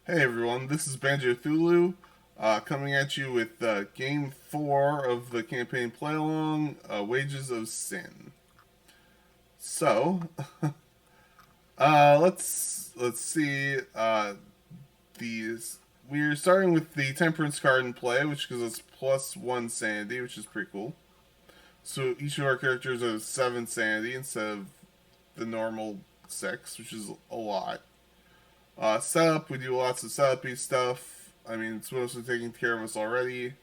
Hey everyone, this is Banjo Thulu, coming at you with Game 4 of the campaign play along, Wages of Sin. So, let's see. These we're starting with the Temperance card in play, which gives us +1 sanity, which is pretty cool. So each of our characters has 7 sanity instead of the normal 6, which is a lot. Setup, we do lots of setup-y stuff. I mean, it's mostly taking care of us already.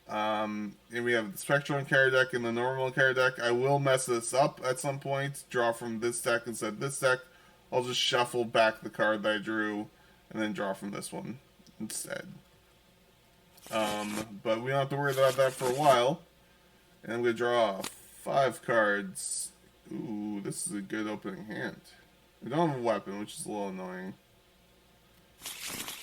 And we have the Spectral Encounter deck and the normal Encounter deck. I will mess this up at some point. Draw from this deck instead of this deck. I'll just shuffle back the card that I drew and then draw from this one instead. But we don't have to worry about that for a while. And I'm going to draw 5 cards. Ooh, this is a good opening hand. We don't have a weapon, which is a little annoying.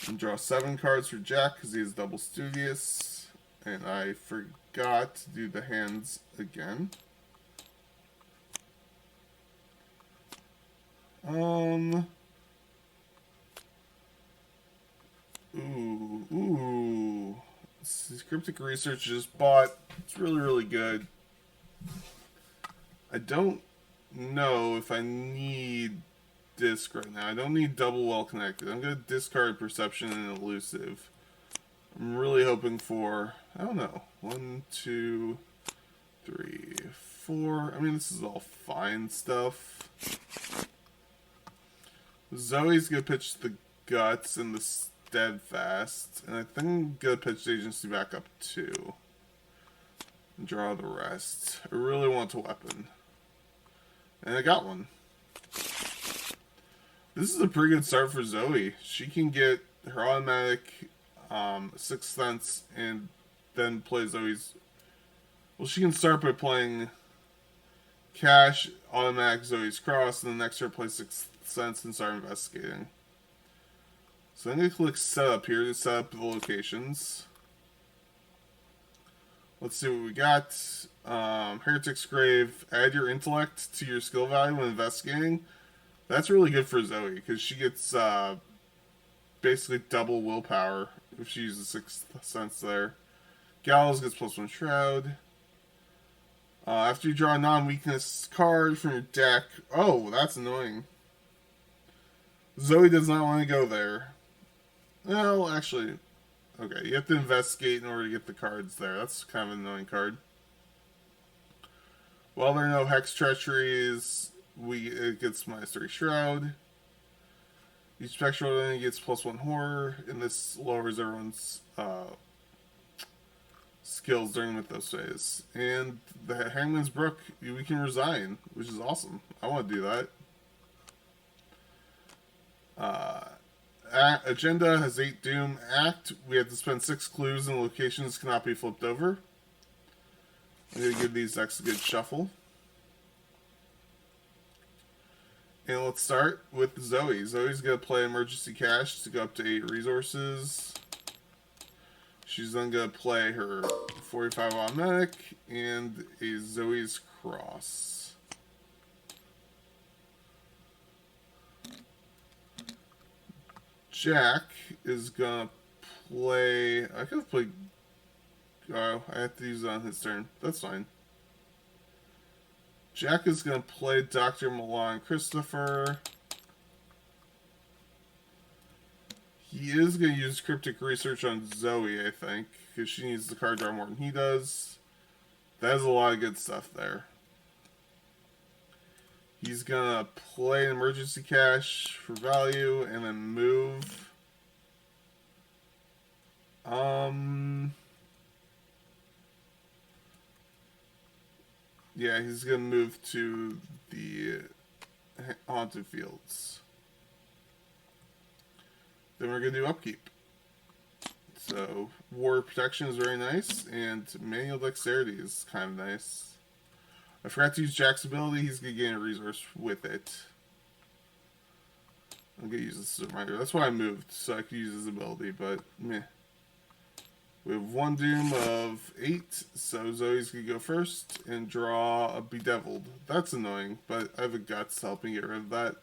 And draw 7 cards for Jack because he is double studious. And I forgot to do the hands again. Ooh. This Cryptic Research just bought. It's really, really good. I don't know if I need disc right now. I don't need double well connected. I'm going to discard Perception and Elusive. I'm really hoping for, I don't know, 1, 2, 3, 4. I mean, this is all fine stuff. Zoe's going to pitch the Guts and the Steadfast. And I think I'm going to pitch the Agency back up too. And draw the rest. I really want a weapon. And I got one. This is a pretty good start for Zoe. She can get her automatic Sixth Sense and then play Zoe's. Well, she can start by playing Cash, automatic Zoe's Cross, and then next turn play Sixth Sense and start investigating. So I'm going to click Setup here to set up the locations. Let's see what we got. Heretic's Grave. Add your intellect to your skill value when investigating. That's really good for Zoe because she gets basically double willpower if she uses Sixth Sense there. Gallows gets +1 Shroud. After you draw a non-weakness card from your deck. Oh, that's annoying. Zoe does not want to go there. Well, actually, okay, you have to investigate in order to get the cards there. That's kind of an annoying card. While there are no Hex Treacheries, it gets -3 Shroud. Each Spectral enemy gets +1 Horror, and this lowers everyone's skills during Mythos phase. And the Hangman's Brook, we can resign, which is awesome. I want to do that. Agenda has 8 Doom. Act, we have to spend 6 clues and locations cannot be flipped over. I'm going to give these decks a good shuffle. And let's start with Zoe. Zoe's going to play Emergency Cash to go up to 8 resources. She's then going to play her 45 automatic and a Zoe's Cross. Jack is going to play... I could have played... Oh, I have to use it on his turn. That's fine. Jack is going to play Dr. Milan Christopher. He is going to use Cryptic Research on Zoe, I think, because she needs the card draw more than he does. That is a lot of good stuff there. He's going to play Emergency Cash for value and then move. Yeah, he's going to move to the Haunted Fields. Then we're going to do Upkeep. So, War Protection is very nice, and Manual Dexterity is kind of nice. I forgot to use Jack's ability. He's going to gain a resource with it. I'm going to use this as a reminder. That's why I moved, so I could use his ability, but meh. We have 1 Doom of 8, so Zoe's going to go first and draw a Bedeviled. That's annoying, but I have a Guts to help me get rid of that.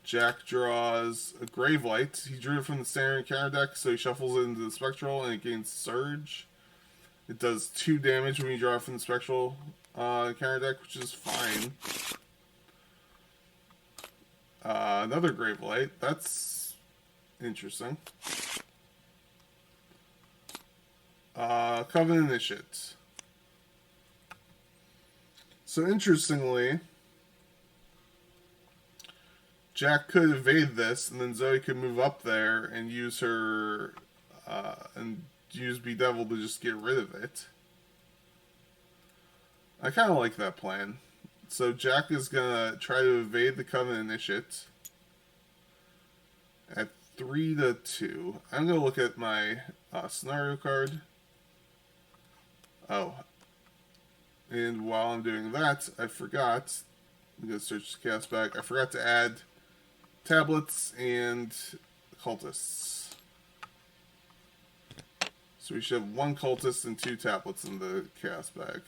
Jack draws a Gravelight. He drew it from the standard counter deck, so he shuffles it into the Spectral, and it gains Surge. It does 2 damage when you draw it from the Spectral counter deck, which is fine. Another Gravelight. That's interesting. Covenant Initiate. So interestingly, Jack could evade this, and then Zoey could move up there and use her, and use Bedevil to just get rid of it. I kind of like that plan. So Jack is going to try to evade the Covenant Initiate at 3-2. I'm going to look at my scenario card. Oh. And while I'm doing that, I forgot. I'm going to search the cast back. I forgot to add tablets and cultists. So we should have 1 cultist and 2 tablets in the cast bag.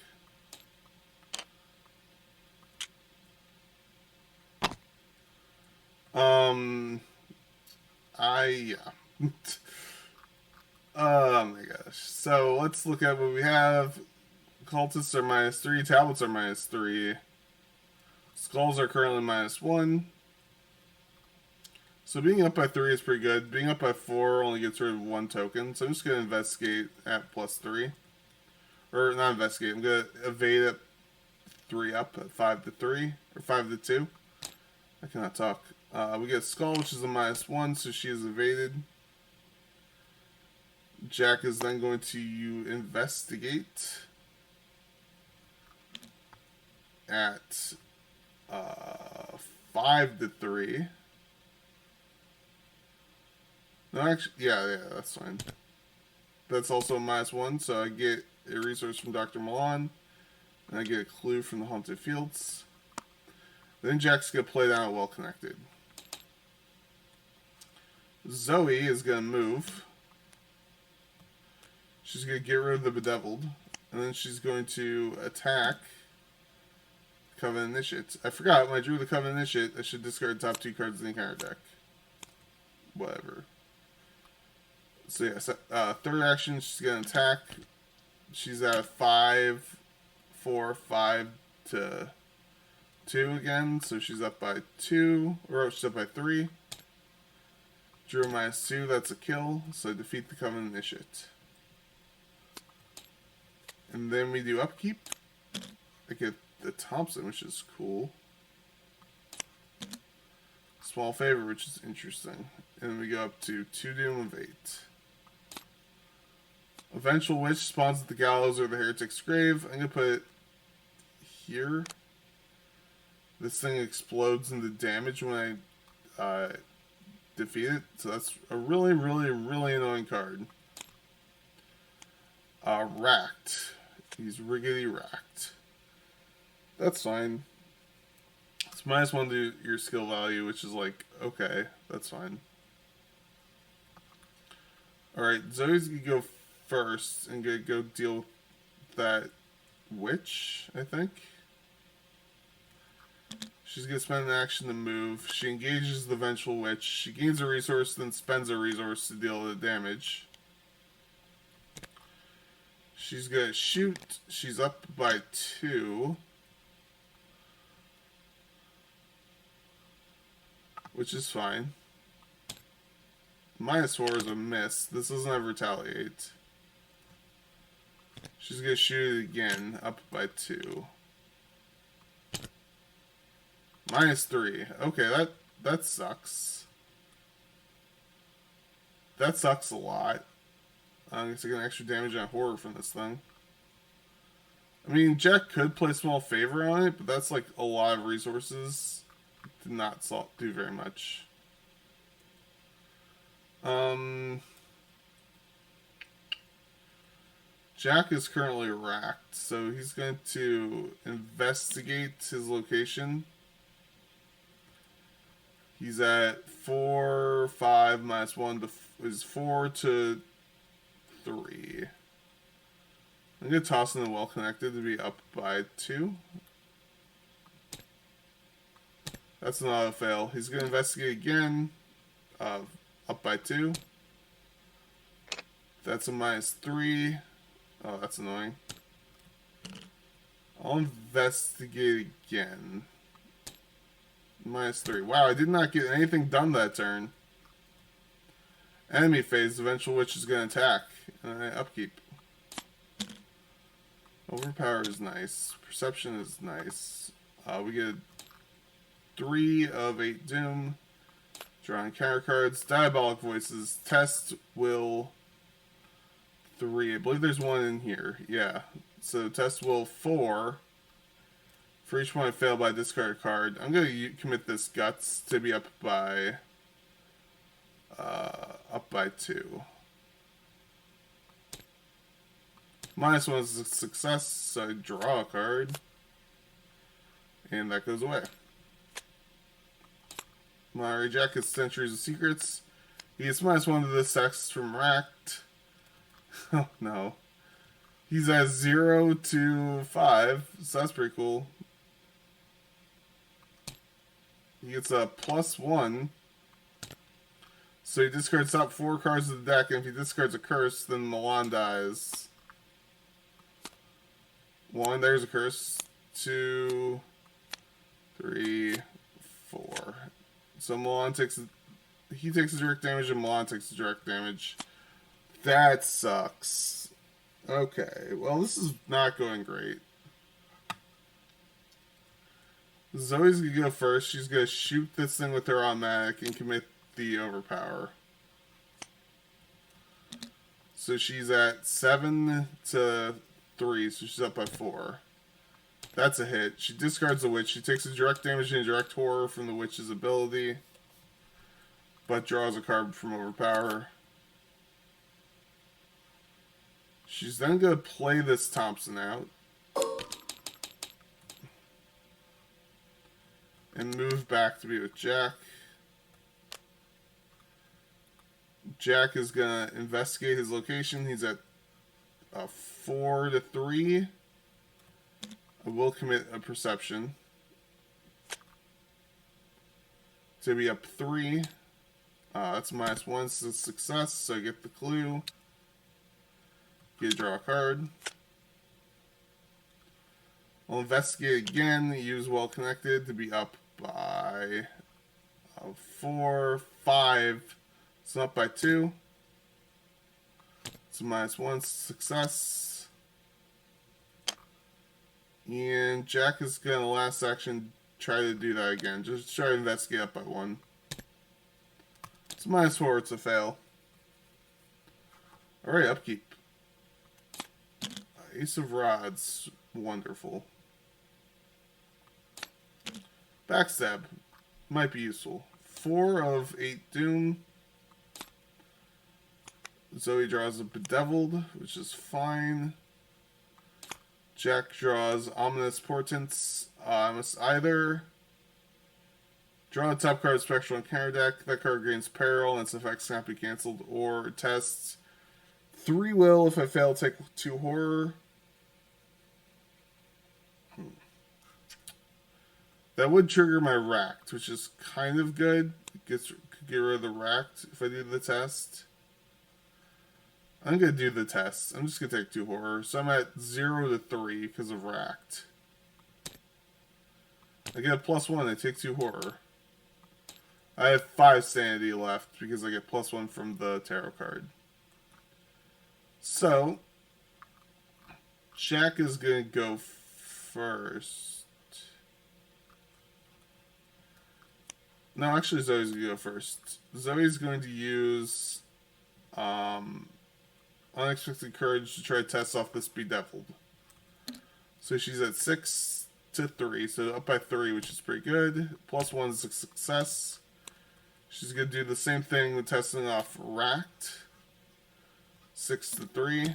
Yeah. Oh my gosh. So let's look at what we have. Cultists are -3, tablets are -3. Skulls are currently -1. So being up by 3 is pretty good. Being up by 4 only gets rid of 1 token. So I'm just going to investigate at +3. Or not investigate, I'm going to evade at 3 up at 5-3. Or 5-2. I cannot talk. We get Skull, which is a -1, so she is evaded. Jack is then going to investigate at 5-3. No, actually, yeah, that's fine. That's also a -1, so I get a resource from Dr. Milan, and I get a clue from the Haunted Fields. Then Jack's going to play down Well Connected. Zoey is going to move. She's going to get rid of the Bedeviled, and then she's going to attack Covenant Initiate. I forgot, when I drew the Covenant Initiate, I should discard the top 2 cards in the counter deck. Whatever. So yeah, third action, she's going to attack. She's at a 5-4, 5-2 again, so she's up by 2, or she's up by 3. Drew -2, that's a kill, so defeat the Covenant Initiate. And then we do upkeep. I get the Thompson, which is cool. Small Favor, which is interesting. And we go up to 2 Doom of 8. Eventual Witch spawns at the Gallows or the Heretic's Grave. I'm going to put it here. This thing explodes into damage when I defeat it. So that's a really, really, really annoying card. Racked. He's riggedy racked. That's fine. It's -1 to your skill value, which is like, okay, that's fine. Alright, Zoe's gonna go first and gonna go deal with that witch, I think. She's gonna spend an action to move. She engages the Vengeful Witch. She gains a resource, then spends a resource to deal the damage. She's gonna shoot. She's up by 2. Which is fine. -4 is a miss. This doesn't have Retaliate. She's gonna shoot it again, up by 2. -3. Okay, that sucks. That sucks a lot. I'm gonna take an extra damage on horror from this thing. I mean, Jack could play Small Favor on it, but that's like a lot of resources to not do very much. Jack is currently racked, so he's going to investigate his location. He's at 4, 5, -1 is 4-3. I'm going to toss in the Well Connected to be up by 2. That's an auto fail. He's going to investigate again. Up by 2. That's a -3. Oh, that's annoying. I'll investigate again. -3. Wow, I did not get anything done that turn. Enemy phase. The Vengeful Witch is going to attack. And I upkeep. Overpower is nice. Perception is nice. We get 3 of 8 Doom. Drawing counter cards. Diabolic Voices. Test will 3. I believe there's one in here. Yeah. So test will 4. For each one I fail by discard a card. I'm going to commit this Guts to be up by 2. -1 is a success, so I draw a card. And that goes away. My Jack is Centuries of Secrets. He gets -1 to this text from Racked. Oh no. He's at 0 to 5, so that's pretty cool. He gets a +1. So he discards top 4 cards of the deck, and if he discards a curse, then Milan dies. 1, there's a curse. 2, 3, 4. So Milan takes... He takes direct damage, and Milan takes direct damage. That sucks. Okay, well, this is not going great. Zoe's gonna go first. She's gonna shoot this thing with her automatic and commit the overpower. So she's at 7 to 3, so she's up by 4. That's a hit. She discards the Witch. She takes a direct damage and direct horror from the Witch's ability, but draws a card from overpower. She's then going to play this Thompson out and move back to be with Jack. Jack is going to investigate his location. He's at 4 to 3. I will commit a perception to be up 3. That's -1, so it's a success, so I get the clue. Get to draw a card. I'll investigate again. Use Well Connected to be up by 4, 5. So up by 2. So -1, success. And Jack is going to last action try to do that again. Just try to investigate up by 1. It's -4, it's a fail. Alright, upkeep. Ace of Rods. Wonderful. Backstab. Might be useful. 4 of 8 Doom. Zoe draws a Bedeviled, which is fine. Jack draws Ominous Portents. I must either draw the top card of Spectral and counter deck. That card gains peril and its effects cannot be cancelled, or tests 3 will. If I fail, take 2 horror. That would trigger my Racked, which is kind of good. Could get rid of the Racked if I do the test. I'm going to do the test. I'm just going to take 2 horror. So I'm at 0 to 3 because of Racked. I get a +1. I take 2 horror. I have 5 sanity left because I get +1 from the tarot card. So, Jack is going to go first. No, actually Zoe's going to go first. Zoe's going to use Unexpected Courage to try to test off this Bedeviled. So she's at 6 to 3, so up by 3, which is pretty good. +1 is a success. She's going to do the same thing with testing off Racked. 6 to 3.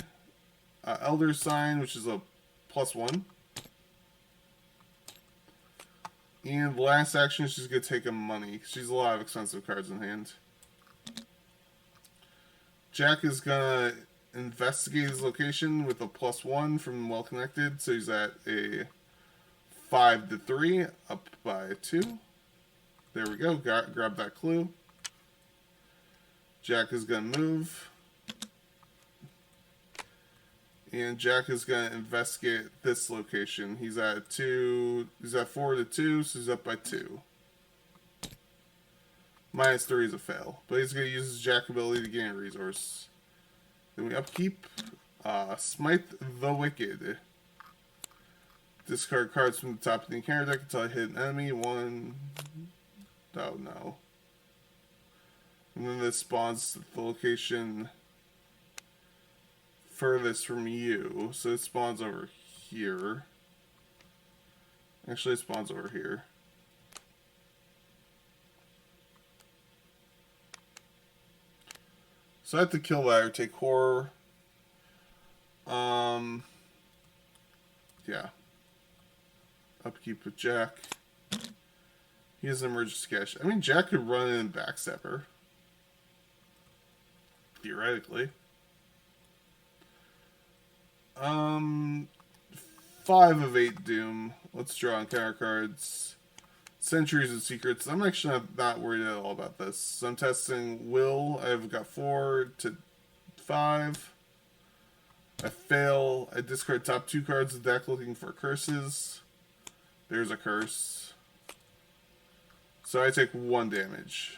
Elder Sign, which is a +1. And last action, she's going to take a money. She's a lot of expensive cards in hand. Jack is going to investigate his location with a +1 from Well Connected. So he's at a 5 to 3, up by 2. There we go. Grab that clue. Jack is going to move. And Jack is going to investigate this location. He's at 2. He's at 4 to 2, so he's up by 2. -3 is a fail. But he's going to use his Jack ability to gain a resource. Then we upkeep. Smite the Wicked. Discard cards from the top of the encounter deck until I hit an enemy. 1. Oh no. And then this spawns the location furthest from you. So it spawns over here. Actually, it spawns over here. So I have to kill that or take horror. Yeah. Upkeep with Jack. He has an emergency cache. I mean, Jack could run in and backstab her. Theoretically. 5 of 8 Doom. Let's draw encounter cards. Centuries of Secrets. I'm actually not worried at all about this. So I'm testing Will. I've got 4 to 5. I fail. I discard top 2 cards of the deck looking for curses. There's a curse. So I take 1 damage,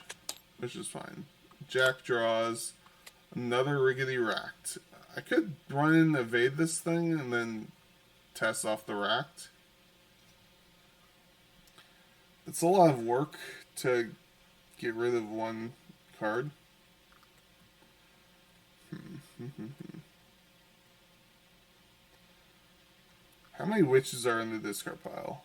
which is fine. Jack draws another Riggedy Racked. I could run and evade this thing and then test off the Racked. It's a lot of work to get rid of 1 card. How many witches are in the discard pile?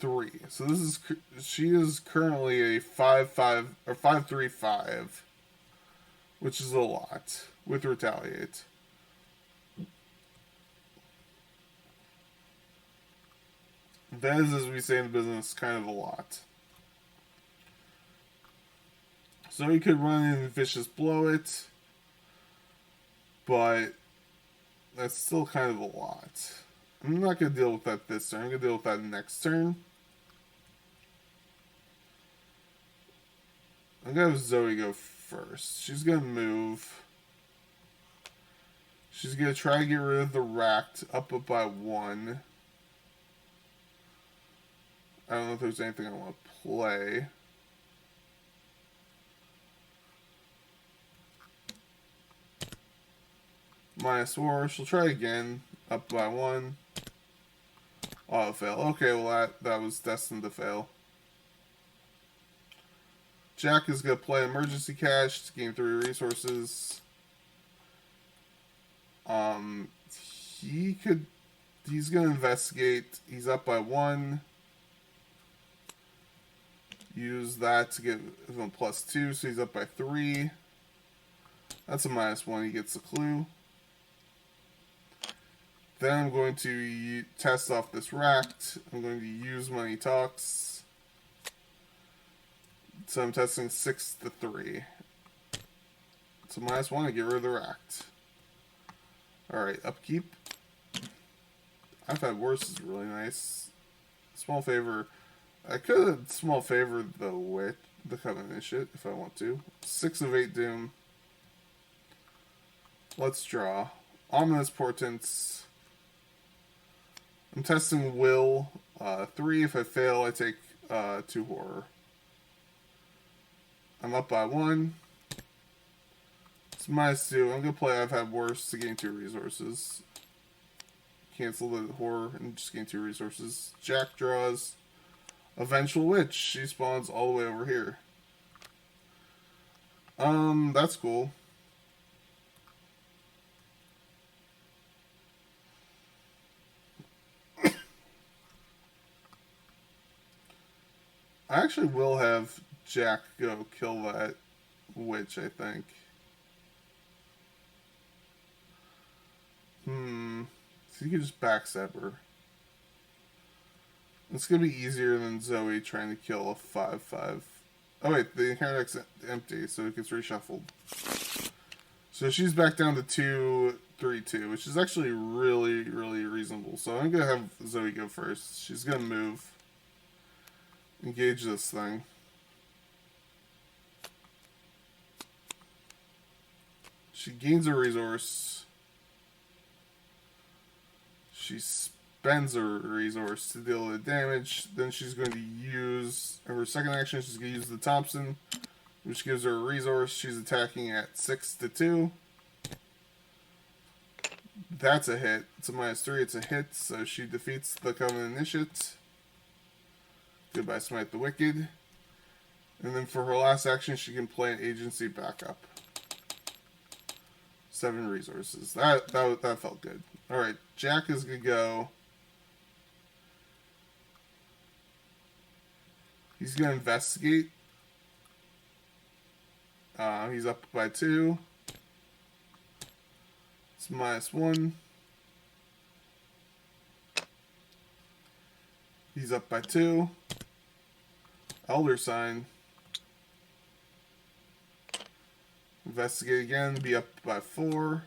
3. So this is, she is currently a 5/5 or 5/3/5, which is a lot with Retaliate. That is, as we say in the business, kind of a lot. So he could run in Vicious Blow it, but that's still kind of a lot. I'm not going to deal with that this turn. I'm going to deal with that next turn. I'm going to have Zoey go first. She's going to move. She's going to try to get rid of the Racked up by 1. I don't know if there's anything I want to play. -4. She'll try again. Up by 1. Oh, fail. Okay, well that was destined to fail. Jack is going to play Emergency Cache to gain 3 resources. He's going to investigate. He's up by 1. Use that to get him +2, so he's up by 3. That's a -1. He gets the clue. Then I'm going to test off this Racked. I'm going to use Money Talks. So I'm testing 6 to 3. So -1 to get rid of the Racked. Alright, upkeep. I've had worse is really nice. Small favor. I could have small favored the Covenant shit if I want to. 6 of 8 Doom. Let's draw. Ominous Portents. I'm testing Will. 3. If I fail, I take 2 horror. I'm up by 1. It's -2. I'm going to play I've Had Worse to gain 2 resources. Cancel the horror and just gain 2 resources. Jack draws a Vengeful Witch. She spawns all the way over here. That's cool. I actually will have Jack go kill that witch, I think. So you can just backstab her. It's going to be easier than Zoey trying to kill a 5/5. Oh wait, the encounter deck's empty, so it gets reshuffled. So she's back down to 2 3-2, which is actually really, really reasonable. So I'm going to have Zoey go first. She's going to move. Engage this thing. She gains a resource. She spends a resource to deal the damage. Then she's going to use, her second action, she's going to use the Thompson, which gives her a resource. She's attacking at 6-2. That's a hit. It's a -3. It's a hit, so she defeats the Covenant Initiate. Goodbye, Smite the Wicked. And then for her last action, she can play an agency backup. 7 resources. That felt good. Alright, Jack is going to go. He's going to investigate. He's up by 2. It's -1. He's up by 2. Elder Sign. Investigate again, be up by 4.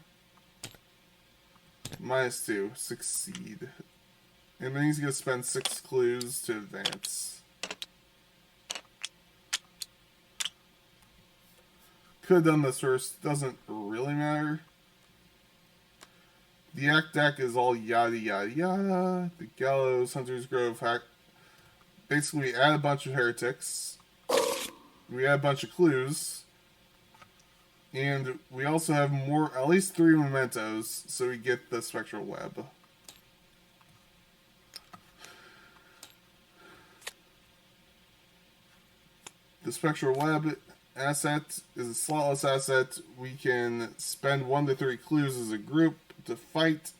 -2. Succeed. And then he's going to spend 6 clues to advance. Could have done this first. Doesn't really matter. The Act deck is all yada yada yada. The Gallows, Hunter's Grove, Hack. Basically, we add a bunch of heretics. We add a bunch of clues. And we also have at least 3 mementos, so we get the Spectral Web. The Spectral Web asset is a slotless asset. We can spend 1 to 3 clues as a group to fight.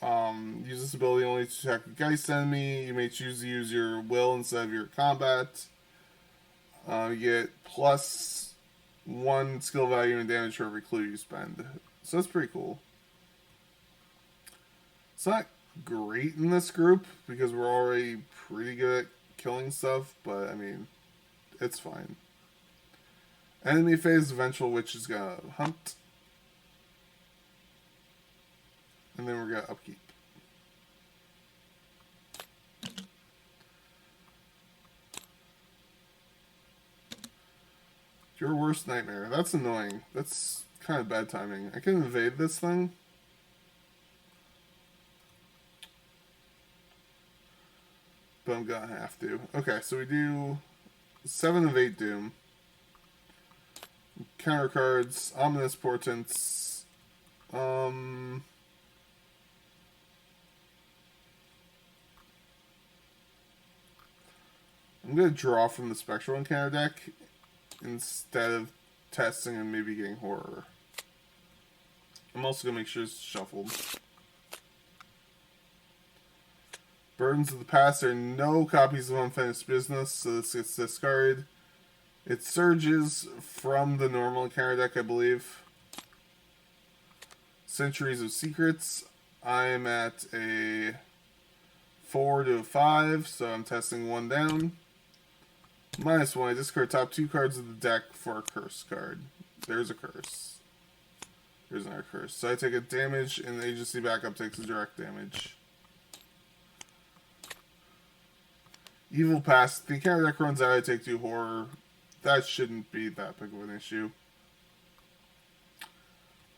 Use this ability only to attack a Geist enemy. You may choose to use your will instead of your combat. You get +1 skill value and damage for every clue you spend. So that's pretty cool. It's not great in this group because we're already pretty good at killing stuff, but I mean, it's fine. Enemy phase, Vengeful Witch is gonna hunt. And then we're gonna upkeep. Your worst nightmare. That's annoying. That's kind of bad timing. I can evade this thing. But I'm gonna have to. Okay, so we do 7 of 8 Doom. Counter cards, Ominous Portents. I'm gonna draw from the Spectral Encounter deck instead of testing and maybe getting Horror. I'm also gonna make sure it's shuffled. Burdens of the Past. There are no copies of Unfinished Business, so this gets discarded. It surges from the normal encounter deck, I believe. Centuries of Secrets. I'm at a 4 to a 5, so I'm testing 1 down. -1, I discard top 2 cards of the deck for a curse card. There's a curse. There's another curse. So I take a damage, and the agency backup takes a direct damage. Evil Past. The encounter deck runs out, I take 2 horror. That shouldn't be that big of an issue.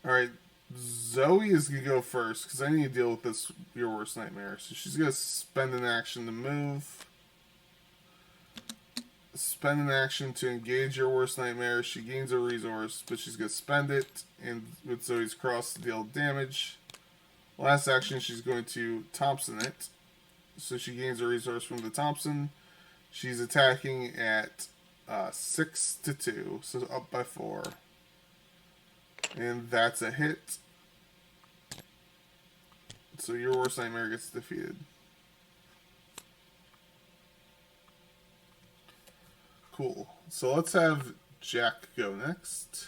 Alright, Zoey is going to go first, because I need to deal with this Your Worst Nightmare. So she's going to spend an action to move. Spend an action to engage Your Worst Nightmare. She gains a resource, but she's going to spend it, and with Zoey's Cross to deal damage. Last action, she's going to Thompson it. So she gains a resource from the Thompson. She's attacking at 6-2, so up by 4. And that's a hit. So Your Worst Nightmare gets defeated. Cool. So let's have Jack go next.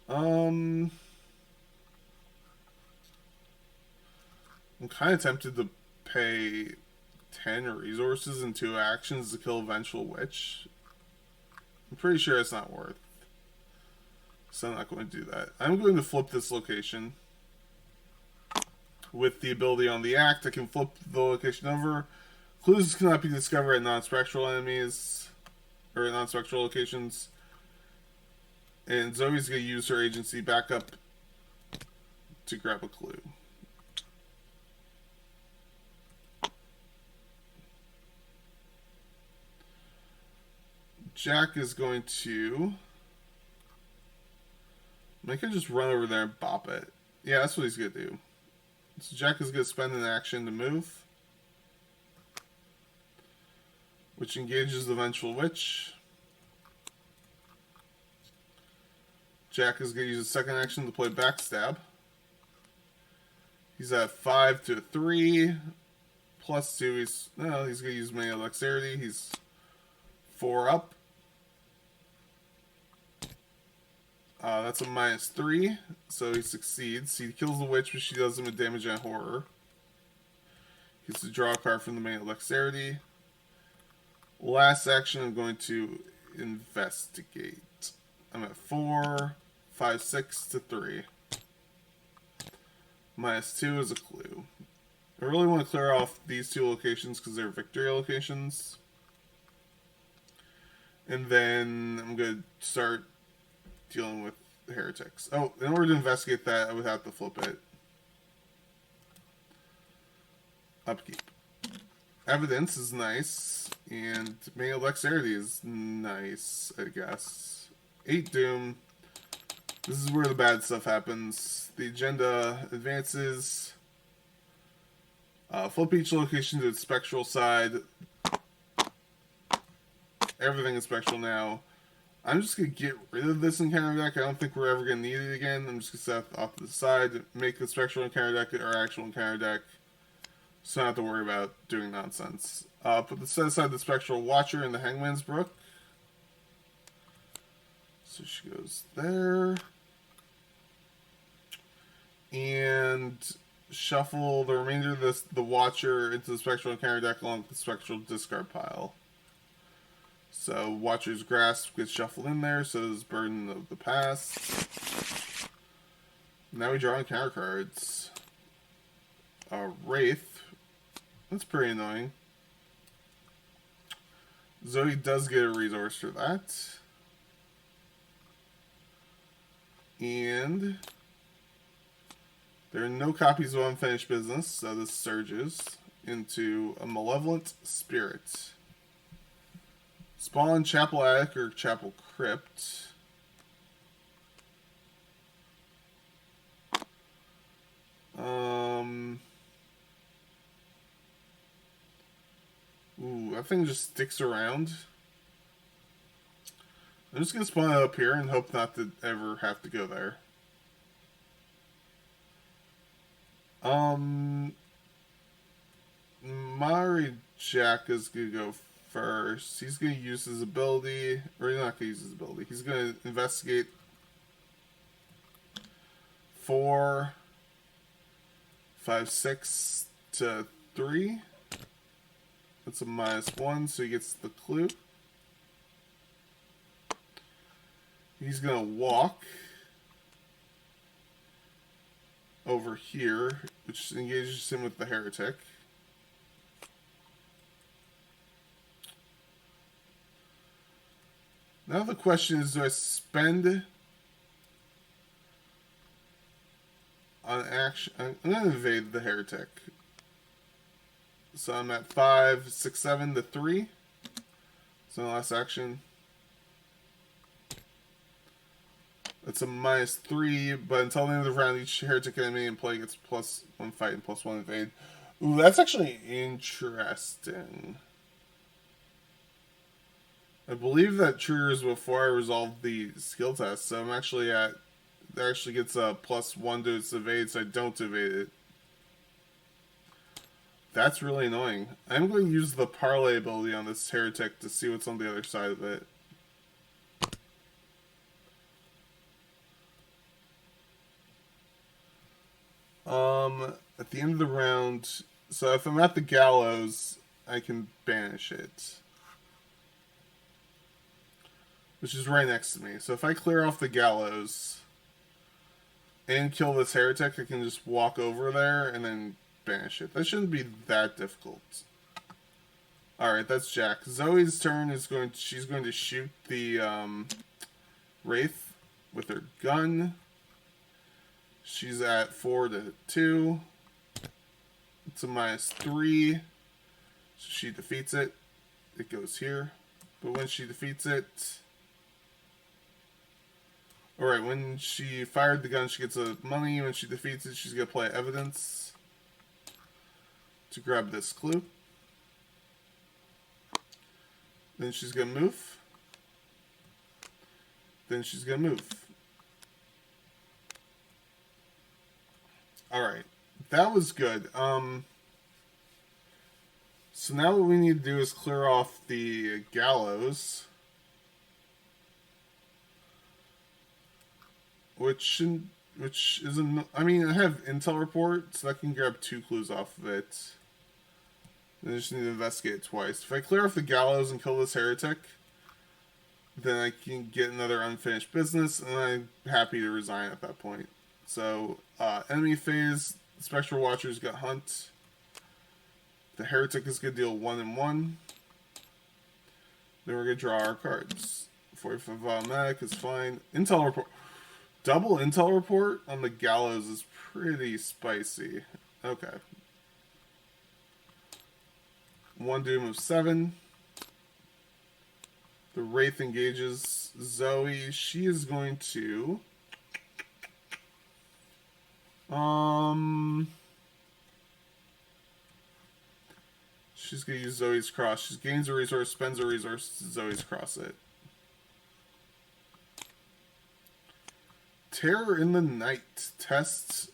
I'm kind of tempted to pay 10 resources and 2 actions to kill Vengeful Witch. I'm pretty sure it's not worth. So I'm not going to do that. I'm going to flip this location. With the ability on the act, I can flip the location over. Clues cannot be discovered at non-spectral enemies, or non-spectral locations. And Zoey's going to use her agency back up to grab a clue. Jack is going to... I can just run over there and bop it. Yeah, that's what he's going to do. So Jack is going to spend an action to move, which engages the Vengeful Witch. Jack is going to use a second action to play Backstab. He's at 5 to 3. Plus 2. He's going to use Manual Dexterity. He's 4 up. That's a -3, so he succeeds. He kills the witch, but she does him a damage and horror. He gets to draw a card from the Manual Dexterity. Last action, I'm going to investigate. I'm at 4, 5, 6 to 3. -2 is a clue. I really want to clear off these two locations because they're victory locations. And then I'm going to start dealing with the heretics. Oh, in order to investigate that, I would have to flip it. Upkeep. Evidence is nice, and Manual Dexterity is nice, I guess. 8 Doom. This is where the bad stuff happens. The agenda advances. Flip each location to its spectral side. Everything is spectral now. I'm just going to get rid of this encounter deck. I don't think we're ever going to need it again. I'm just going to set it off to the side, make the spectral encounter deck our actual encounter deck. So I don't have to worry about doing nonsense. Set aside the Spectral Watcher in the Hangman's Brook. So she goes there. And shuffle the remainder of the Watcher into the Spectral encounter deck along with the Spectral discard pile. So Watcher's Grasp gets shuffled in there, so does Burden of the Past. Now we draw encounter cards. Wraith. That's pretty annoying. Zoey does get a resource for that. And there are no copies of Unfinished Business, so this surges into a Malevolent Spirit. Spawn Chapel Attic or Chapel Crypt. Ooh, that thing just sticks around. I'm just gonna spawn it up here and hope not to ever have to go there. Mari Jack is gonna go first. He's gonna use his ability, or he's not gonna use his ability. He's gonna investigate 4, 5, 6 to 3. That's a -1, so he gets the clue. He's gonna walk over here, which engages him with the heretic. Now the question is, do I spend on action? I'm gonna invade the heretic. So I'm at 5, 6, 7 to 3. So last action. It's a -3, but until the end of the round, each heretic enemy in play gets +1 fight and +1 invade. Ooh, that's actually interesting. I believe that triggers before I resolve the skill test, so I'm actually at... That actually gets a +1 to its evade, so I don't evade it. That's really annoying. I'm going to use the parlay ability on this heretic to see what's on the other side of it. At the end of the round, so if I'm at the gallows, I can banish it. which is right next to me. So if I clear off the gallows and kill this heretic, I can just walk over there and then banish it. That shouldn't be that difficult. Alright, that's Jack. Zoe's turn is she's going to shoot the Wraith with her gun. She's at 4-2. It's a -3. So she defeats it. It goes here. But when she defeats it... Alright, when she fired the gun, she gets a money. When she defeats it, she's going to play evidence to grab this clue. Then she's going to move. Then she's going to move. Alright. That was good. So now what we need to do is clear off the gallows. Which isn't... I mean, I have intel report, so I can grab 2 clues off of it. I just need to investigate it twice. If I clear off the gallows and kill this heretic, then I can get another unfinished business, and I'm happy to resign at that point. So, enemy phase, Spectral Watcher's got Hunt. The heretic is going to deal 1 and 1. Then we're going to draw our cards. 45 automatic is fine. Intel report. Double intel report on the gallows is pretty spicy. Okay. 1 doom of 7. The Wraith engages Zoe. She is going to... She's going to use Zoe's Cross. She gains a resource, spends a resource, Zoe's Cross it. Terror in the Night. Tests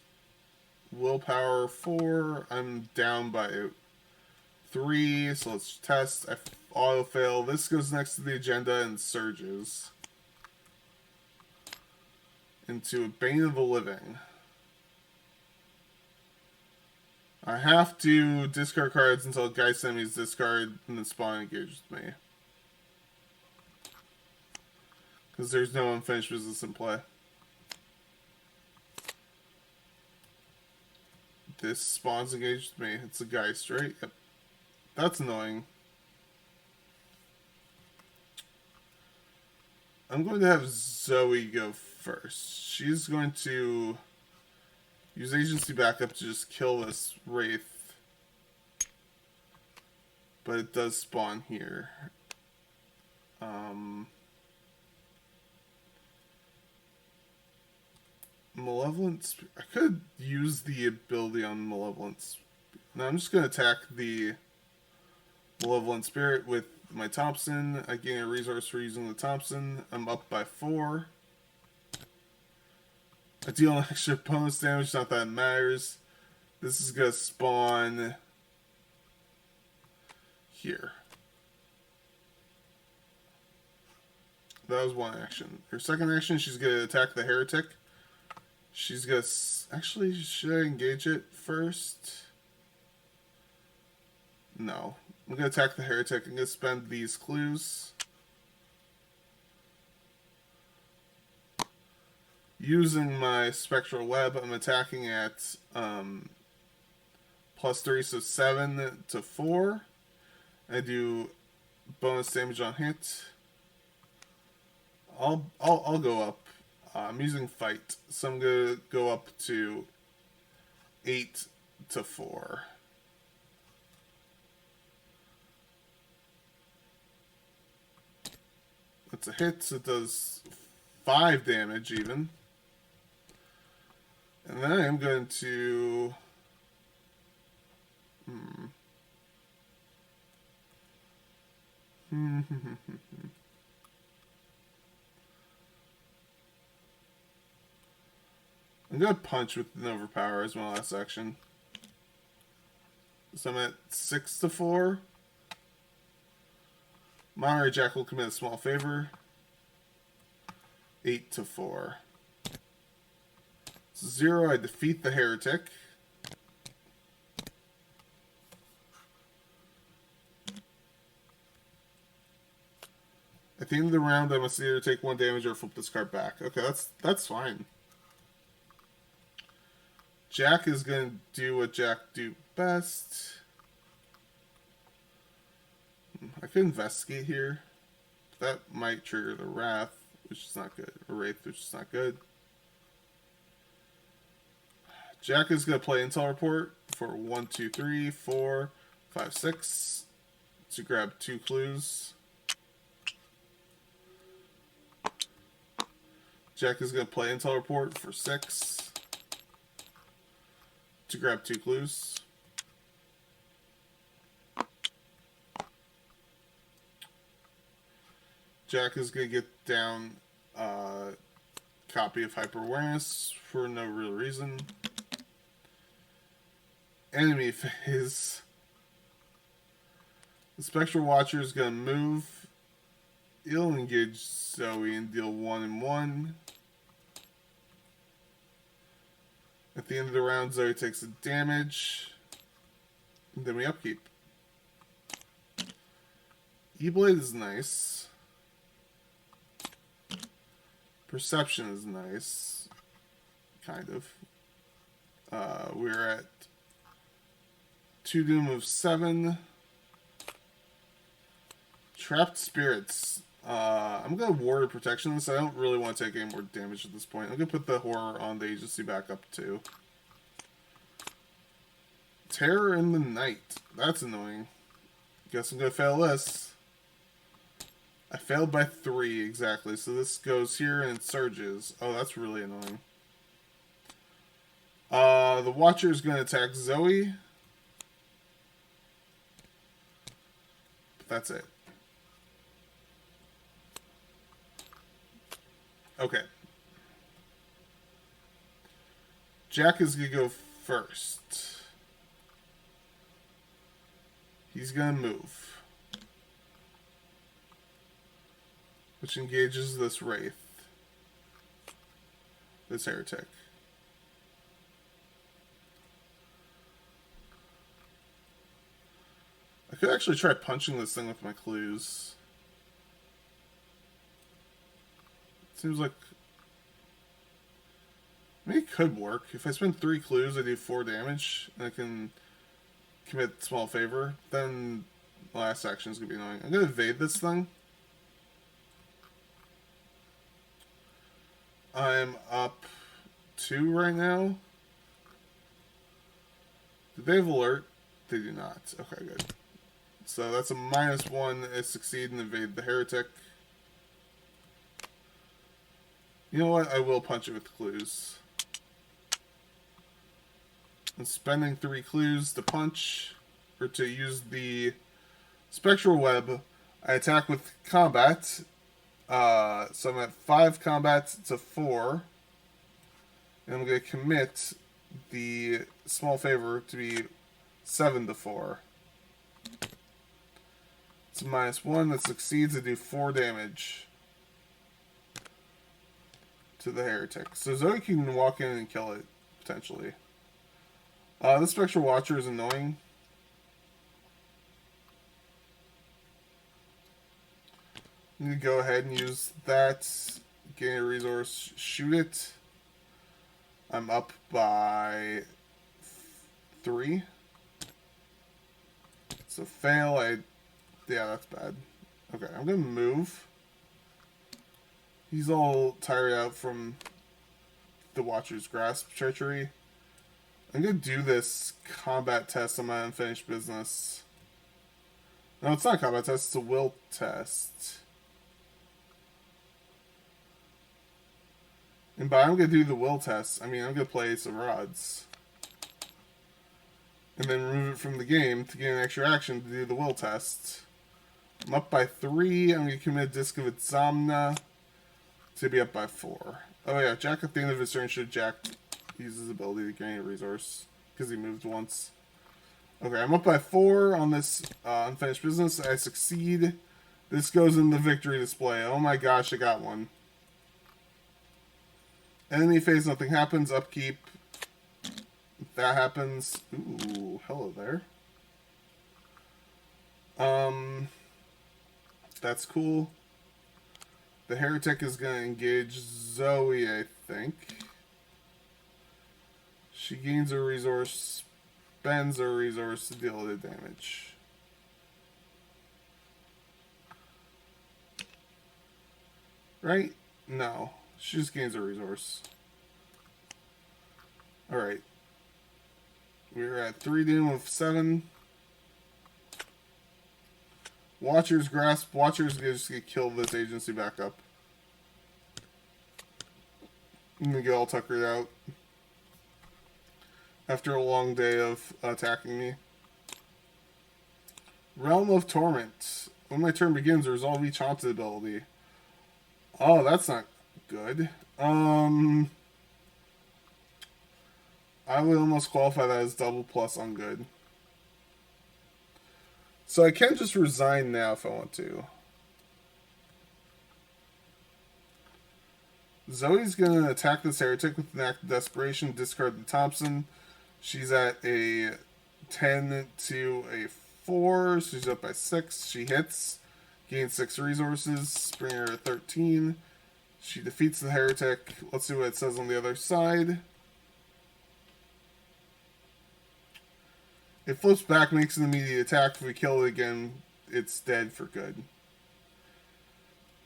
willpower 4. I'm down by 3, so let's test. I auto fail. This goes next to the agenda and surges into a Bane of the Living. I have to discard cards until Geist enemies discard and then spawn engages me. Because there's no unfinished business in play. This spawns engaged me. It's a Geist, right? Yep. That's annoying. I'm going to have Zoe go first. She's going to use agency backup to just kill this Wraith. But it does spawn here. Malevolence. I could use the ability on Malevolence. No, I'm just going to attack the Malevolent Spirit with my Thompson. I gain a resource for using the Thompson. I'm up by 4. I deal an extra bonus damage, not that it matters. This is going to spawn here. That was one action. Her second action, she's going to attack the heretic. She's going to... Actually, should I engage it first? No. I'm going to attack the heretic. I'm going to spend these clues. Using my Spectral Web, I'm attacking at +3, so 7 to 4. I do bonus damage on hit. I'll go up. I'm using Fight, so I'm gonna go up to 8 to 4. It's a hit, so it does 5 damage even. And then I am going to... I'm going to punch with an overpower as my last action. So I'm at 6 to 4. Monterey Jack will commit a small favor. 8 to 4. 0, I defeat the heretic. At the end of the round, I must either take 1 damage or flip this card back. Okay, that's fine. Jack is going to do what Jack do best. I could investigate here. That might trigger the Wrath, which is not good. Or Wraith, which is not good. Jack is going to play Intel Report for 1, 2, 3, 4, 5, 6 to grab 2 clues. Jack is going to play Intel Report for 6 to grab 2 clues. Jack is going to get down a copy of Hyper Awareness for no real reason. Enemy phase. The Spectral Watcher is going to move. He'll engage Zoey and deal 1 and 1. At the end of the round, Zoey takes the damage. And then we upkeep. E-Blade is nice. Perception is nice. Kind of. We're at 2 Doom of 7. Trapped Spirits. I'm going to Ward of Protection this. I don't really want to take any more damage at this point. I'm going to put the Horror on the Agency back up too. Terror in the Night. That's annoying. Guess I'm going to fail this. I failed by 3 exactly. So this goes here and it surges. Oh, that's really annoying. The Watcher is going to attack Zoey. But that's it. Okay. Jack is going to go first. He's going to move. Which engages this Wraith. This Heretic. I could actually try punching this thing with my clues. Seems like... maybe it could work. If I spend 3 clues, I do 4 damage, and I can commit small favor, then the last action is going to be annoying. I'm going to evade this thing. I'm up 2 right now. Did they have alert? They do not. Okay, good. So that's a -1. I succeed and evade the Heretic. You know what? I will punch it with clues. I'm spending 3 clues to punch, or to use the Spectral Web. I attack with combat. So I'm at 5 combat to 4. And I'm going to commit the small favor to be 7 to 4. It's a -1 that succeeds to do 4 damage to the Heretic. So Zoey can walk in and kill it, potentially. This Spectral Watcher is annoying. I'm going to go ahead and use that. Gain a resource, shoot it. I'm up by 3. So fail, yeah, that's bad. Okay, I'm going to move. He's all tired out from the Watcher's Grasp treachery. I'm going to do this combat test on my unfinished business. No, it's not a combat test, it's a will test. And by I'm going to do the will test, I mean I'm going to play Ace of Rods. And then remove it from the game to gain an extra action to do the will test. I'm up by 3. I'm going to commit Disc of Insomnia to be up by 4. Oh yeah, Jack at the end of his turn should Jack use his ability to gain a resource because he moved once. Okay, I'm up by 4 on this unfinished business. I succeed. This goes in the victory display. Oh my gosh, I got one. Enemy phase, nothing happens. Upkeep. If that happens. Ooh, hello there. That's cool. The heretic is going to engage Zoey, I think. She gains a resource, spends a resource to deal the damage. Right? No. She just gains a resource. Alright. We're at 3 doom of 7. Watcher's Grasp. Watcher's gonna just get killed this agency back up. I'm gonna get all tuckered out. After a long day of attacking me. Realm of Torment. When my turn begins, resolve each haunted ability. Oh, that's not good. I would almost qualify that as double plus on good. So I can just resign now if I want to. Zoe's going to attack this heretic with an act of desperation, discard the Thompson. She's at a 10 to a 4. She's up by 6. She hits. Gains 6 resources. Bring her to 13. She defeats the heretic. Let's see what it says on the other side. It flips back, makes an immediate attack. If we kill it again, it's dead for good.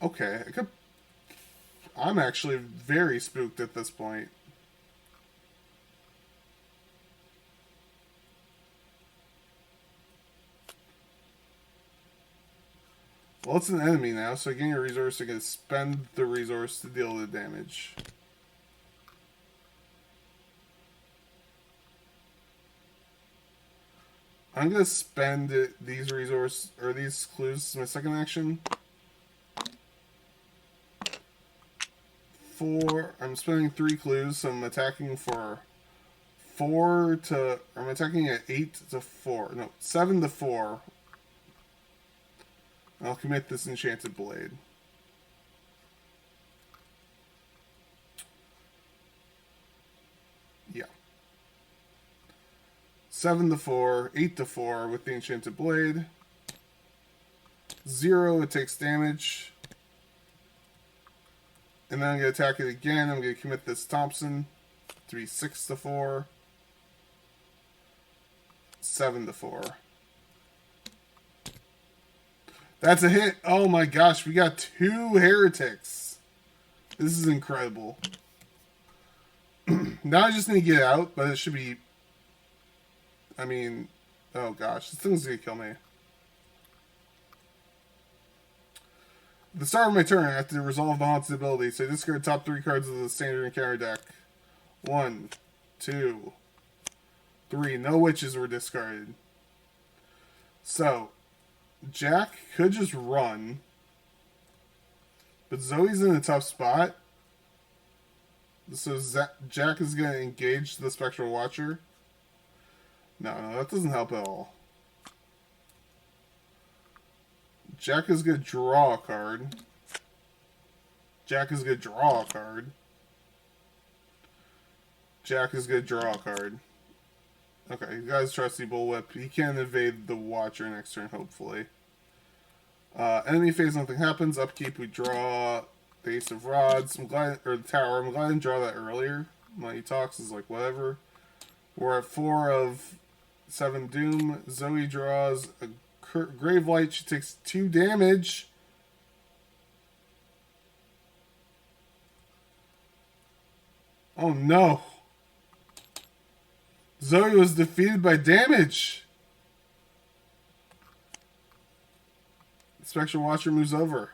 Okay. I'm actually very spooked at this point. Well, it's an enemy now, so I gain a resource. I can spend the resource to deal the damage. I'm gonna spend these resources or these clues as my second action. I'm spending 3 clues, so I'm attacking for 4 to. I'm attacking at 8 to 4. No, 7 to 4. I'll commit this enchanted blade. Yeah. 7 to 4, 8 to 4 with the enchanted blade. 0, it takes damage. And then I'm going to attack it again. I'm going to commit this Thompson to be 6 to 4. 7 to 4. That's a hit. Oh my gosh, we got 2 heretics. This is incredible. Now I just need to get out, but it should be... I mean... Oh gosh, this thing's going to kill me. At the start of my turn, I have to resolve the haunted ability, so I discard top 3 cards of the standard encounter deck. 1, 2, 3. No witches were discarded. So, Jack could just run, but Zoe's in a tough spot. So Jack is going to engage the Spectral Watcher. No, that doesn't help at all. Jack is going to draw a card. Jack is going to draw a card. Jack is going to draw a card. Okay, you guys trusty Bullwhip. He can evade the Watcher next turn, hopefully. Enemy phase, nothing happens. Upkeep, we draw the Ace of Rods. I'm glad, or the Tower. I'm glad I didn't draw that earlier. Money Talks is like, whatever. We're at 4 of 7 Doom. Zoe draws a Grave Light. She takes 2 damage. Oh no. Zoe was defeated by damage. The Spectral Watcher moves over.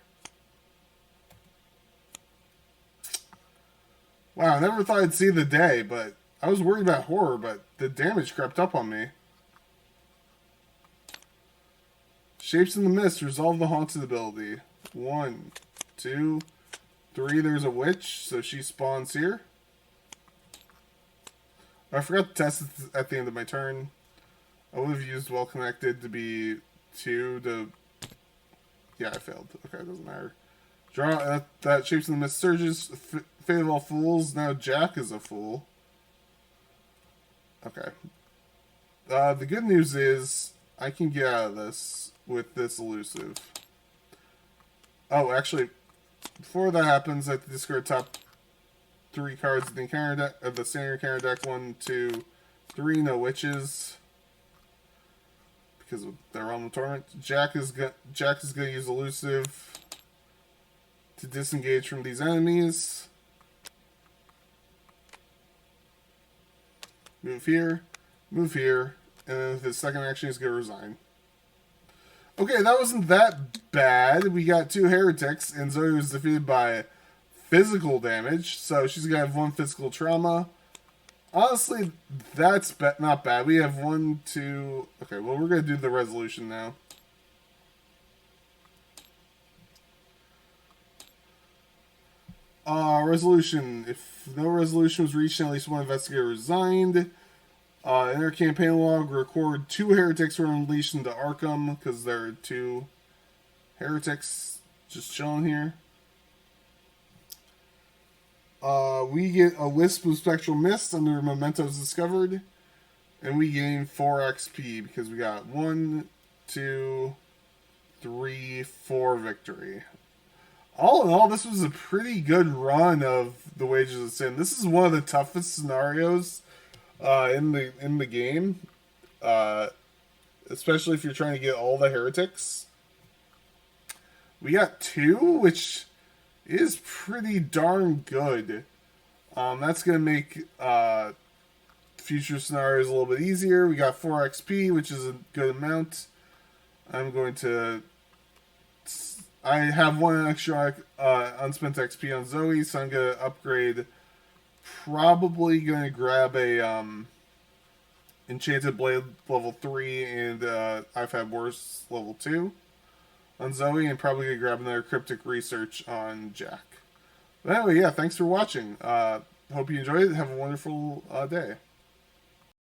Wow, I never thought I'd see the day, but I was worried about horror, but the damage crept up on me. Shapes in the Mist, resolve the haunted ability. 1, 2, 3. There's a witch, so she spawns here. I forgot to test it at the end of my turn. I would have used Well Connected to be 2 to... Yeah, I failed. Okay, it doesn't matter. Draw that Shapes in the Mist surges. Fate of All Fools. Now Jack is a fool. Okay. The good news is I can get out of this with this elusive. Oh, actually, before that happens, I have to discard top 3 cards of the encounter deck, of the standard encounter deck. 1, 2, 3. No witches because they're on the tournament. Jack is going to use elusive to disengage from these enemies. Move here, and then his second action is going to resign. Okay, that wasn't that bad. We got 2 heretics, and Zoey was defeated by physical damage, so she's going to have 1 physical trauma. Honestly, that's not bad. We have 1, 2... Okay, well, we're going to do the resolution now. Resolution. If no resolution was reached and at least 1 investigator resigned, in our campaign log, record 2 heretics were unleashed into Arkham, because there are 2 heretics just chilling here. We get a wisp of spectral mist under mementos discovered, and we gain 4 XP because we got 1, 2, 3, 4 victory. All in all, this was a pretty good run of the Wages of Sin. This is one of the toughest scenarios in the game, especially if you're trying to get all the heretics. We got 2, which is pretty darn good. That's going to make future scenarios a little bit easier. We got 4 XP, which is a good amount. I have 1 extra unspent XP on Zoey, so I'm going to upgrade. Probably going to grab a Enchanted Blade level 3 and I've Had Worse level 2 on Zoey, and probably going to grab another Cryptic Research on Jack. But anyway, yeah, thanks for watching. Hope you enjoyed it. Have a wonderful day.